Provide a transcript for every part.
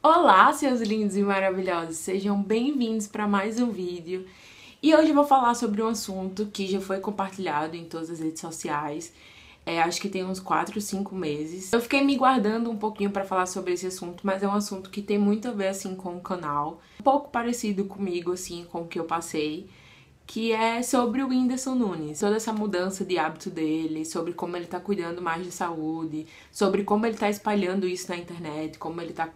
Olá, seus lindos e maravilhosos, sejam bem-vindos para mais um vídeo. E hoje eu vou falar sobre um assunto que já foi compartilhado em todas as redes sociais, acho que tem uns 4, 5 meses. Eu fiquei me guardando um pouquinho para falar sobre esse assunto, mas é um assunto que tem muito a ver assim com o canal, um pouco parecido comigo, assim, com o que eu passei, que é sobre o Whindersson Nunes. Toda essa mudança de hábito dele, sobre como ele tá cuidando mais de saúde, sobre como ele tá espalhando isso na internet, como ele tá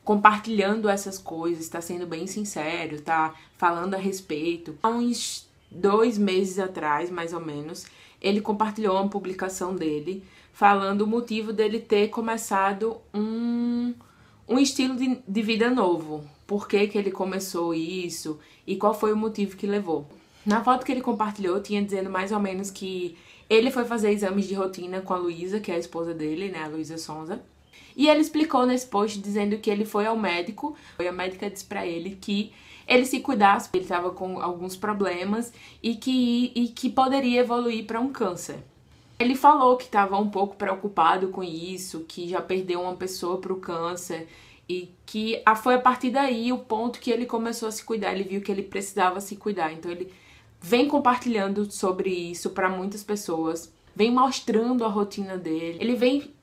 compartilhando essas coisas, tá sendo bem sincero, tá falando a respeito. Há uns 2 meses atrás, mais ou menos, ele compartilhou uma publicação dele falando o motivo dele ter começado um estilo de vida novo. Por que que ele começou isso e qual foi o motivo que levou. Na foto que ele compartilhou, tinha dizendo mais ou menos que ele foi fazer exames de rotina com a Luísa, que é a esposa dele, né, a Luísa Sonza. E ele explicou nesse post dizendo que ele foi ao médico, e a médica disse pra ele que ele se cuidasse, ele estava com alguns problemas e que poderia evoluir para um câncer. Ele falou que estava um pouco preocupado com isso, que já perdeu uma pessoa para o câncer e que foi a partir daí o ponto que ele começou a se cuidar. Ele viu que ele precisava se cuidar, então ele vem compartilhando sobre isso para muitas pessoas, vem mostrando a rotina dele, ele vem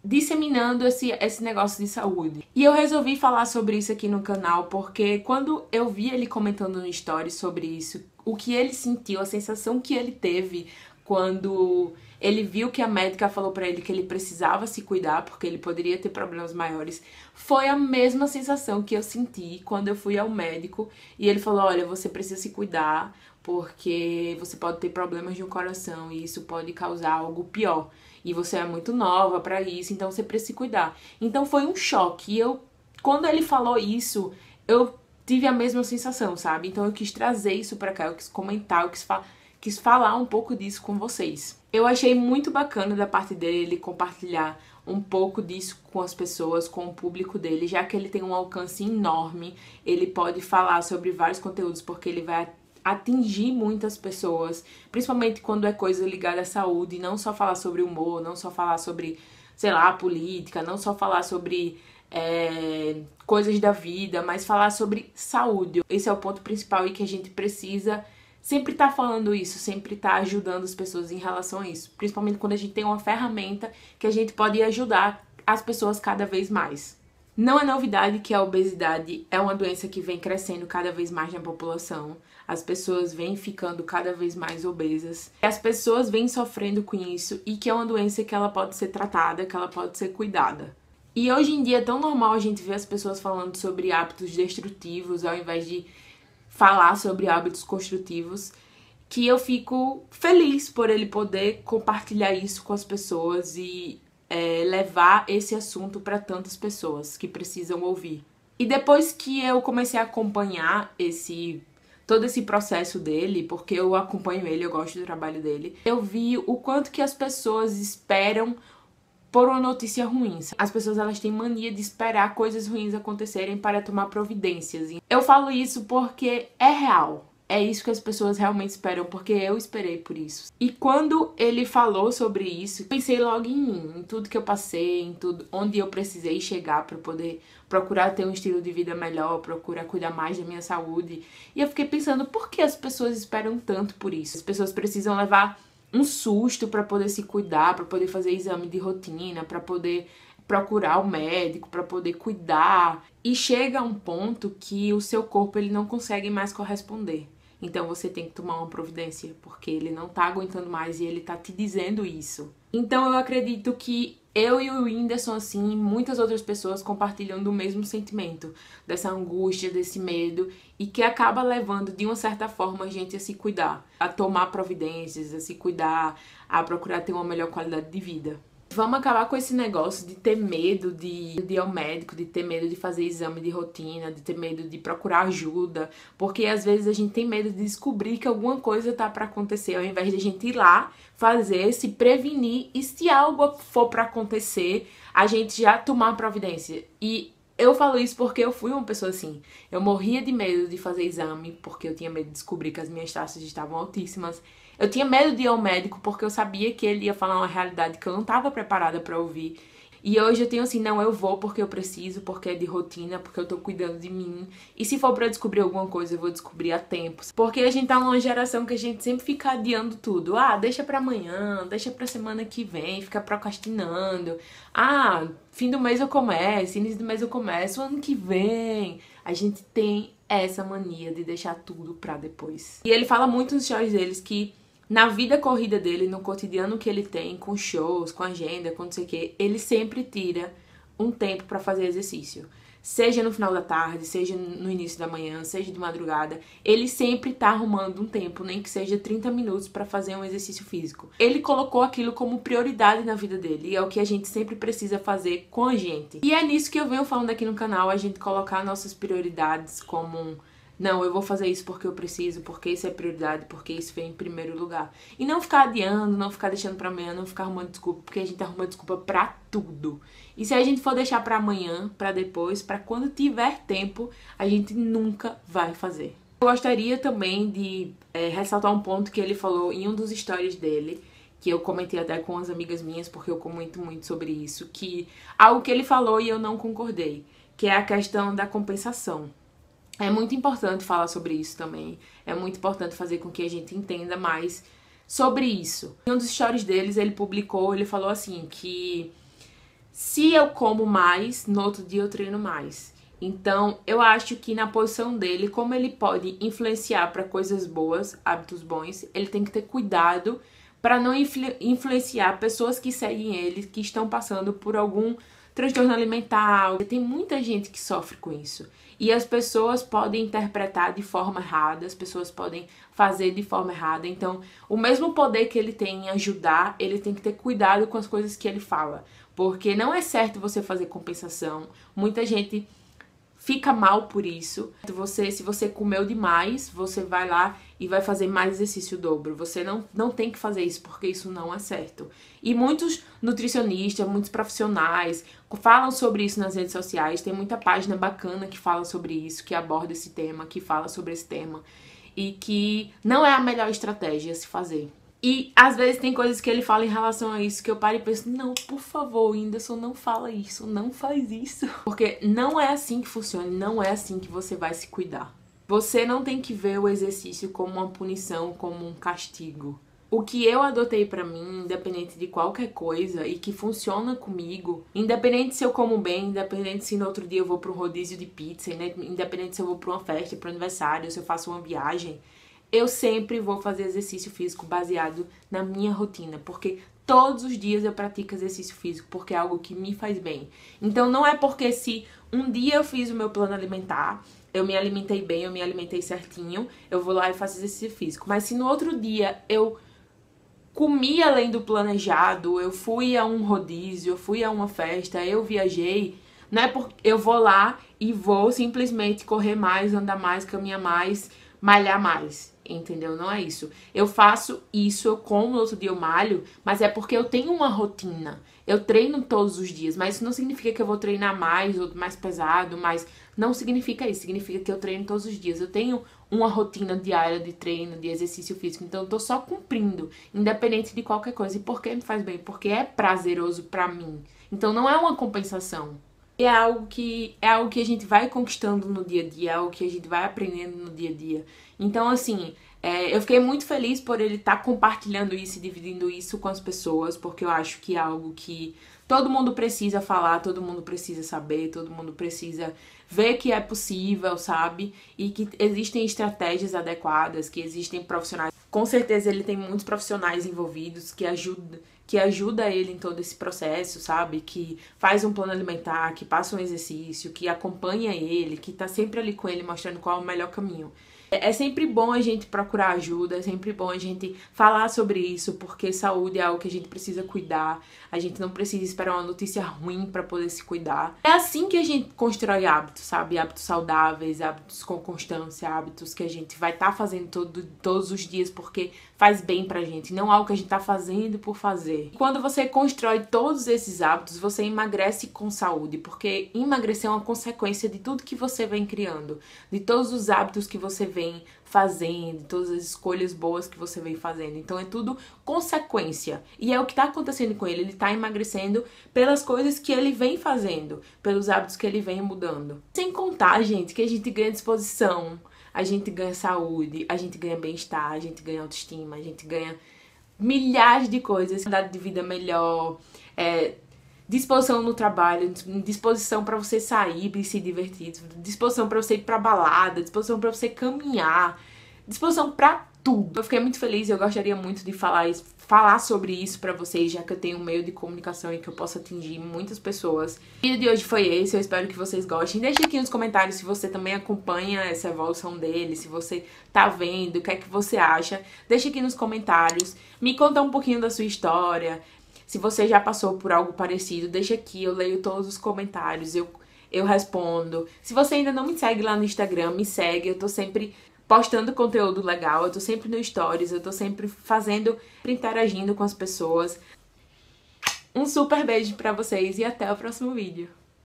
disseminando esse negócio de saúde. E eu resolvi falar sobre isso aqui no canal porque quando eu vi ele comentando no story sobre isso, o que ele sentiu, a sensação que ele teve quando ele viu que a médica falou pra ele que ele precisava se cuidar porque ele poderia ter problemas maiores, foi a mesma sensação que eu senti quando eu fui ao médico e ele falou: olha, você precisa se cuidar porque você pode ter problemas de um coração e isso pode causar algo pior. E você é muito nova pra isso, então você precisa se cuidar. Então foi um choque. E quando ele falou isso, eu tive a mesma sensação, sabe? Então eu quis trazer isso pra cá, eu quis comentar, eu quis falar um pouco disso com vocês. Eu achei muito bacana da parte dele ele compartilhar um pouco disso com as pessoas, com o público dele, já que ele tem um alcance enorme, ele pode falar sobre vários conteúdos, porque ele vai atingir muitas pessoas, principalmente quando é coisa ligada à saúde, não só falar sobre humor, não só falar sobre, sei lá, política, não só falar sobre coisas da vida, mas falar sobre saúde. Esse é o ponto principal e que a gente precisa sempre estar falando isso, sempre estar ajudando as pessoas em relação a isso, principalmente quando a gente tem uma ferramenta que a gente pode ajudar as pessoas cada vez mais. Não é novidade que a obesidade é uma doença que vem crescendo cada vez mais na população. As pessoas vêm ficando cada vez mais obesas. As pessoas vêm sofrendo com isso e que é uma doença que ela pode ser tratada, que ela pode ser cuidada. E hoje em dia é tão normal a gente ver as pessoas falando sobre hábitos destrutivos ao invés de falar sobre hábitos construtivos, que eu fico feliz por ele poder compartilhar isso com as pessoas e levar esse assunto para tantas pessoas que precisam ouvir. E depois que eu comecei a acompanhar todo esse processo dele, porque eu acompanho ele, eu gosto do trabalho dele, eu vi o quanto que as pessoas esperam por uma notícia ruim. As pessoas, elas têm mania de esperar coisas ruins acontecerem para tomar providências. Eu falo isso porque é real. É isso que as pessoas realmente esperam, porque eu esperei por isso. E quando ele falou sobre isso, pensei logo em mim, em tudo que eu passei, em tudo onde eu precisei chegar para poder procurar ter um estilo de vida melhor, procurar cuidar mais da minha saúde. E eu fiquei pensando, por que as pessoas esperam tanto por isso? As pessoas precisam levar um susto para poder se cuidar, para poder fazer exame de rotina, para poder procurar o médico, para poder cuidar. E chega a um ponto que o seu corpo ele não consegue mais corresponder. Então você tem que tomar uma providência, porque ele não tá aguentando mais e ele tá te dizendo isso. Então eu acredito que eu e o Whindersson, assim, muitas outras pessoas compartilham do mesmo sentimento, dessa angústia, desse medo, e que acaba levando, de uma certa forma, a gente a se cuidar, a tomar providências, a se cuidar, a procurar ter uma melhor qualidade de vida. Vamos acabar com esse negócio de ter medo de ir ao médico, de ter medo de fazer exame de rotina, de ter medo de procurar ajuda, porque às vezes a gente tem medo de descobrir que alguma coisa tá pra acontecer, ao invés de a gente ir lá, fazer, se prevenir e se algo for pra acontecer, a gente já tomar providência. E eu falo isso porque eu fui uma pessoa assim. Eu morria de medo de fazer exame, porque eu tinha medo de descobrir que as minhas taxas estavam altíssimas. Eu tinha medo de ir ao médico porque eu sabia que ele ia falar uma realidade que eu não estava preparada para ouvir. E hoje eu tenho assim, não, eu vou porque eu preciso, porque é de rotina, porque eu tô cuidando de mim. E se for pra descobrir alguma coisa, eu vou descobrir a tempo. Porque a gente tá numa geração que a gente sempre fica adiando tudo. Ah, deixa pra amanhã, deixa pra semana que vem, fica procrastinando. Ah, fim do mês eu começo, início do mês eu começo, ano que vem. A gente tem essa mania de deixar tudo pra depois. E ele fala muito nos stories deles que na vida corrida dele, no cotidiano que ele tem, com shows, com agenda, com não sei o que, ele sempre tira um tempo pra fazer exercício. Seja no final da tarde, seja no início da manhã, seja de madrugada, ele sempre tá arrumando um tempo, nem que seja 30 minutos pra fazer um exercício físico. Ele colocou aquilo como prioridade na vida dele, e é o que a gente sempre precisa fazer com a gente. E é nisso que eu venho falando aqui no canal, a gente colocar nossas prioridades como não, eu vou fazer isso porque eu preciso, porque isso é prioridade, porque isso vem em primeiro lugar. E não ficar adiando, não ficar deixando pra amanhã, não ficar arrumando desculpa, porque a gente arruma desculpa pra tudo. E se a gente for deixar pra amanhã, pra depois, pra quando tiver tempo, a gente nunca vai fazer. Eu gostaria também de ressaltar um ponto que ele falou em um dos stories dele, que eu comentei até com as amigas minhas, porque eu comento muito sobre isso, que algo que ele falou e eu não concordei, que é a questão da compensação. É muito importante falar sobre isso também. É muito importante fazer com que a gente entenda mais sobre isso. Em um dos stories deles, ele falou assim, que se eu como mais, no outro dia eu treino mais. Então, eu acho que na posição dele, como ele pode influenciar para coisas boas, hábitos bons, ele tem que ter cuidado para não influenciar pessoas que seguem ele, que estão passando por algum transtorno alimentar. Tem muita gente que sofre com isso. E as pessoas podem interpretar de forma errada, as pessoas podem fazer de forma errada. Então, o mesmo poder que ele tem em ajudar, ele tem que ter cuidado com as coisas que ele fala. Porque não é certo você fazer compensação. Muita gente fica mal por isso. Se você comeu demais, você vai lá e vai fazer mais exercício dobro. Você não tem que fazer isso, porque isso não é certo. E muitos nutricionistas, muitos profissionais falam sobre isso nas redes sociais. Tem muita página bacana que fala sobre isso, que aborda esse tema, que fala sobre esse tema. E que não é a melhor estratégia a se fazer. E às vezes tem coisas que ele fala em relação a isso que eu paro e penso, não, por favor, Whindersson, não fala isso, não faz isso. Porque não é assim que funciona, não é assim que você vai se cuidar. Você não tem que ver o exercício como uma punição, como um castigo. O que eu adotei pra mim, independente de qualquer coisa, e que funciona comigo, independente se eu como bem, independente se no outro dia eu vou pra um rodízio de pizza, independente se eu vou pra uma festa, pra um aniversário, se eu faço uma viagem, eu sempre vou fazer exercício físico baseado na minha rotina, porque todos os dias eu pratico exercício físico, porque é algo que me faz bem. Então não é porque se um dia eu fiz o meu plano alimentar, eu me alimentei bem, eu me alimentei certinho, eu vou lá e faço exercício físico. Mas se no outro dia eu comi além do planejado, eu fui a um rodízio, eu fui a uma festa, eu viajei, não é porque eu vou lá e vou simplesmente correr mais, andar mais, caminhar mais, malhar mais, entendeu? Não é isso. Eu faço isso, eu como, no outro dia eu malho, mas é porque eu tenho uma rotina. Eu treino todos os dias, mas isso não significa que eu vou treinar mais ou mais pesado, mas não significa isso. Significa que eu treino todos os dias. Eu tenho uma rotina diária de treino, de exercício físico, então eu tô só cumprindo, independente de qualquer coisa. E por que me faz bem? Porque é prazeroso pra mim. Então não é uma compensação. É algo que a gente vai conquistando no dia a dia, é algo que a gente vai aprendendo no dia a dia. Então, assim, eu fiquei muito feliz por ele estar compartilhando isso e dividindo isso com as pessoas, porque eu acho que é algo que todo mundo precisa falar, todo mundo precisa saber, todo mundo precisa ver que é possível, sabe? E que existem estratégias adequadas, que existem profissionais. Com certeza ele tem muitos profissionais envolvidos que ajuda ele em todo esse processo, sabe? Que faz um plano alimentar, que passa um exercício, que acompanha ele, que tá sempre ali com ele mostrando qual é o melhor caminho. É sempre bom a gente procurar ajuda, é sempre bom a gente falar sobre isso, porque saúde é algo que a gente precisa cuidar, a gente não precisa esperar uma notícia ruim pra poder se cuidar. É assim que a gente constrói hábitos, sabe? Hábitos saudáveis, hábitos com constância, hábitos que a gente vai estar fazendo todos os dias, porque faz bem pra gente, não algo que a gente tá fazendo por fazer. Quando você constrói todos esses hábitos, você emagrece com saúde, porque emagrecer é uma consequência de tudo que você vem criando, de todos os hábitos que você vem fazendo, de todas as escolhas boas que você vem fazendo. Então é tudo consequência. E é o que tá acontecendo com ele. Ele tá emagrecendo pelas coisas que ele vem fazendo, pelos hábitos que ele vem mudando. Sem contar, gente, que a gente ganha disposição, a gente ganha saúde, a gente ganha bem-estar, a gente ganha autoestima, a gente ganha milhares de coisas, qualidade de vida melhor, disposição no trabalho, disposição para você sair e se divertir, disposição para você ir pra balada, disposição para você caminhar, disposição para tudo. Eu fiquei muito feliz e eu gostaria muito de falar sobre isso pra vocês, já que eu tenho um meio de comunicação e que eu posso atingir muitas pessoas. O vídeo de hoje foi esse, eu espero que vocês gostem. Deixe aqui nos comentários se você também acompanha essa evolução dele, se você tá vendo, o que é que você acha. Deixe aqui nos comentários, me conta um pouquinho da sua história. Se você já passou por algo parecido, deixa aqui, eu leio todos os comentários, eu respondo. Se você ainda não me segue lá no Instagram, me segue, eu tô sempre postando conteúdo legal, eu tô sempre no Stories, eu tô sempre interagindo com as pessoas. Um super beijo pra vocês e até o próximo vídeo.